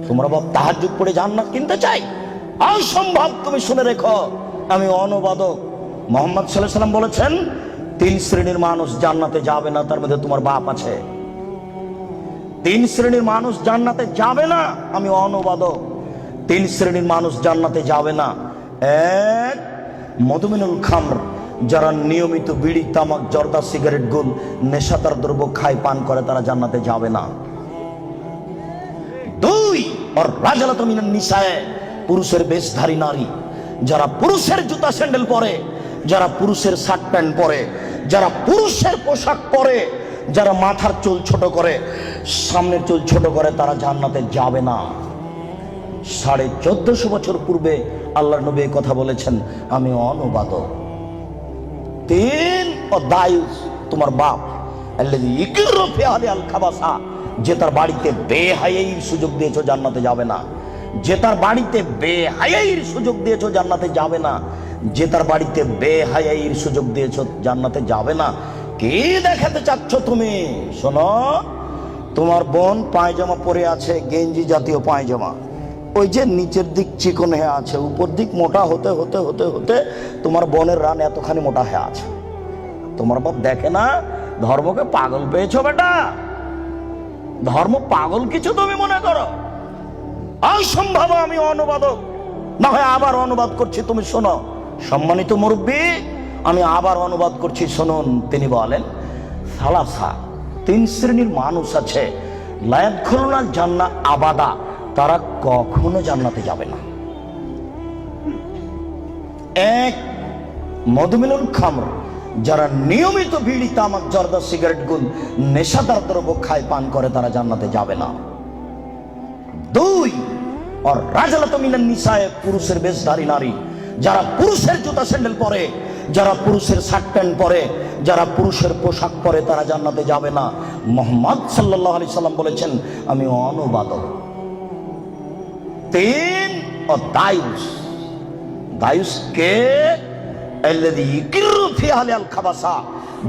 তোমরা বাপ তাহাজ্জুদ পড়ে জান্নাত কিনতে চাই? অসম্ভব। তুমি শুনে রেখো, আমি অনুবাদক। মুহাম্মদ সাল্লাল্লাহু আলাইহি সাল্লাম বলেছেন 3 শ্রেণীর মানুষ জান্নাতে যাবে না, তার মধ্যে তোমার বাপ আছে। 3 শ্রেণীর মানুষ জান্নাতে যাবে না, আমি অনুবাদক। 3 শ্রেণীর মানুষ জান্নাতে যাবে না। এক, মদমিনুল খামর, যারা নিয়মিত বিড়ি, তামাক, জর্দা, সিগারেট, গুল, নেশাদার দ্রব্য খায়, পান করে, তারা জান্নাতে যাবে না। 2, আর রাজালাতু মিনান নিসায়ে, পুরুষের বেশধারী নারী, যারা পুরুষের জুতা স্যান্ডেল পরে, যারা পুরুষের শার্ট প্যান্ট পরে, যারা পুরুষের পোশাক পরে, যারা মাথার চুল ছোট করে, সামনের চুল ছোট করে, তারা জান্নাতে যাবে না। 1450 বছর পূর্বে আল্লাহর নবী এই কথা বলেছেন, আমি অনুবাদক। 3, ও দায়ুস, তোমার বাপ, আল্লাযী ইকরু ফি আহলি আল খাবাসা, যে তার বাড়িতে বেহায়াইর সুযোগ দিয়েছো, জান্নাতে যাবে না। যে তার বাড়িতে বেহায়াইর সুযোগ দিয়েছো, জান্নাতে যাবে না। যে তার বাড়িতে বেহায়াইর সুযোগ দিয়েছো, জান্নাতে যাবে না। কি দেখাতে চাচ্ছ তুমি? শোনো, তোমার বোন পায়জামা পরে আছে, গেঞ্জি জাতীয় পায়জামা, ওই যে নিচের দিক চিকন হয়ে আছে, উপর দিক মোটা হতে হতে হতে হতে তোমার বোনের রান এতখানি মোটা হয়ে আছে। তোমার বাপ দেখে না? ধর্মকে পাগল পেয়েছো বেটা? ধর্ম পাগল কিছু তুমি মনে করো? অসম্ভব। আমি অনুবাদক, না হয় আবার অনুবাদ করছি, তুমি শোনো। সম্মানিত মুরব্বী, আমি আবার অনুবাদ করছি, শুনুন। তিনি বলেন, সালাসা, 3 শ্রেণীর মানুষ আছে, লা ইয়াদখুলুনাল জান্নাহ আবাদা, তারা কখনো জান্নাতে যাবে না। 1, মদমিনুল খামর, যারা নিয়মিত বিড়ি, তামাক, জর্দা, সিগারেট, গুল, নেশাদার দ্রব্য খায়, পান করে, তারা জান্নাতে যাবে না। 2, আর রাজালাতু মিনান নিসায়ে, পুরুষের বেশধারী নারী, যারা পুরুষের জুতা স্যান্ডেল পরে, যারা পুরুষের শার্ট প্যান্ট পরে, যারা পুরুষের পোশাক পরে, তারা জান্নাতে যাবে না। মুহাম্মদ সাল্লাল্লাহু আলাইহি সাল্লাম বলেছেন, আমি অনুবাদক। 3, ও দায়ুস, দায়ুস কে? আল্লাযী ইকরু ফি আহলি আল খাবাসা,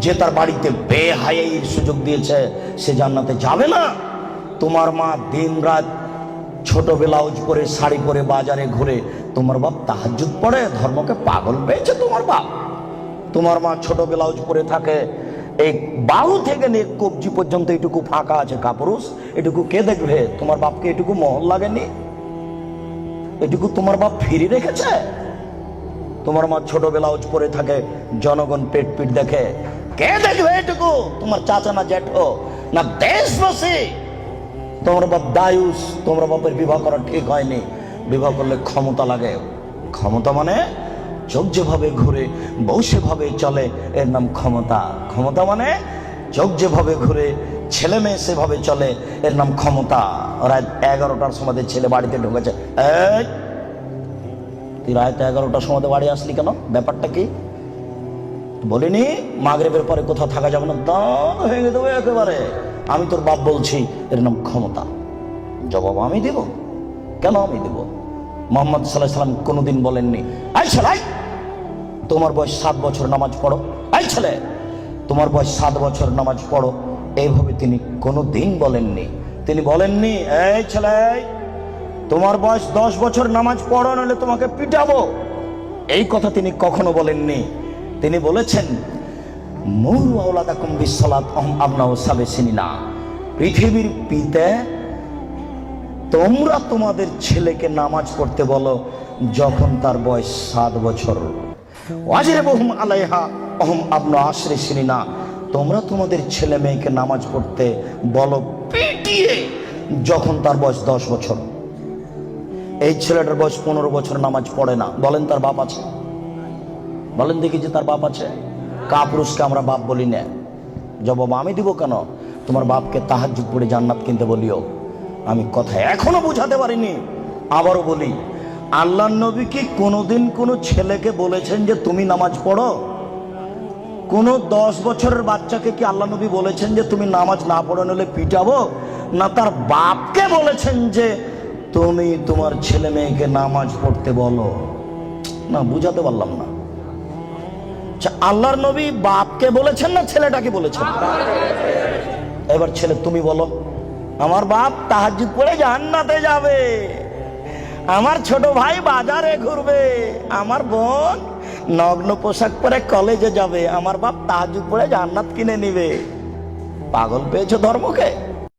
যে তার বাড়িতে বেহায়াইর সুযোগ দিয়েছে, সে জান্নাতে যাবে না। তোমার মা দিন রাত ছোট ব্লাউজ পরে, শাড়ি পরে বাজারে ঘুরে, তোমার বাপ তাহাজ্জুদ পড়ে, ধর্মকে পাগল পেয়েছে তোমার বাপ। তোমার মা ছোট ব্লাউজ পরে থাকে, এই বাহু থেকে নিয়ে কবজি পর্যন্ত এটুকু ফাঁকা আছে কাপুরুষ, এটুকু কে দেখবে? তোমার বাপকে এটুকু মহল লাগেনি? এটুকু তোমার বাপ ফিরে রেখেছে? তোমার মা ছোট ব্লাউজ পরে থাকে, জনগণ পেট পিট দেখে, কে দেখবে এটুকু? তোমার চাচা না জ্যাঠো না দেশবাসী? তোমার বাপ দায়ুস, তোমার বাপের বিবাহ করা ঠিক হয়নি। বিবাহ করলে ক্ষমতা লাগে। ক্ষমতা মানে চোখ যেভাবে ঘুরে, বউ সেভাবে চলে, এর নাম ক্ষমতা। ক্ষমতা মানে চোখ যেভাবে ঘুরে, ছেলে মেয়ে সেভাবে চলে, এর নাম ক্ষমতা। রাত 11টার সময় ছেলে বাড়িতে ঢুকেছে, এই তুই রাত 11টার সময় বাড়ি আসলি কেন? ব্যাপারটা কি? বলিনি মাগরিবের পরে কোথাও থাকা যাবে না, দান ভেঙে দেবো একেবারে। আমি তোর বাপ বলছি, এর নাম ক্ষমতা। জবাব আমি দেব? কেন আমি দেব? মুহাম্মদ সাল্লাল্লাহু আলাইহি সাল্লাম কোনোদিন বলেননি, এই ছেলে তোমার বয়স 7 বছর, নামাজ পড়ো। এই ছেলে তোমার বয়স 7 বছর, নামাজ পড়ো। এইভাবে তিনি কোনোদিন বলেননি। তিনি বলেননি, এই ছেলে তোমার বয়স 10 বছর, নামাজ পড়ো, নাহলে তোমাকে পিটাবো। এই কথা তিনি কখনো বলেননি। তিনি বলেছেন, মুরু আওলাদাকুম বিসসালাত ওয়াহুম আবনাউ সাব'i সিনিনা, পৃথিবীর পিতা তোমরা তোমাদের ছেলেকে নামাজ পড়তে বলো যখন তার বয়স 7 বছর। ওয়াজরিবুহুম আলাইহা ওয়াহুম আবনাউ 10 সিনিনা, তোমরা তোমাদের ছেলে মেয়েকে নামাজ পড়তে বলো পিটিয়ে যখন তার বয়স 10 বছর। এই ছেলেটার বয়স 15 বছর, নামাজ পড়ে না, বলেন তার বাপ আছে? বলেন দেখি যে তার বাপ আছে? কাপুরুষকে আমরা বাপ বলি না। জবাব আমি দিব কেন? তোমার বাপকে তাহাজ্জুদ পড়ে জান্নাত কিনতে বলিও। আমি কথা এখনো বুঝাতে পারিনি, আবারও বলি, আল্লাহর নবী কি কোনোদিন কোনো ছেলেকে বলেছেন যে তুমি নামাজ পড়ো? কোন 10 বছরের বাচ্চাকে কি আল্লাহ নবী বলেছেন যে তুমি নামাজ না পড়ো নাহলে পিটাবো? না তার বাপকে বলেছেন যে তুমি তোমার ছেলে মেয়েকে নামাজ পড়তে বলো? না, বুঝাতে পারলাম না। আল্লাহর নবী বাপকে বলেছেন না ছেলেটাকে বলেছেন? এবার ছেলে তুমি বলো, আমার বাপ তাহাজ্জুদ পড়ে জান্নাতে যাবে, আমার ছোট ভাই বাজারে ঘুরবে, আমার বোন নগ্ন পোশাক পরে কলেজে যাবে, আমার বাপ তাহাজ্জুদ পড়ে জান্নাত কিনে নিবে। পাগল পেয়েছো ধর্মকে?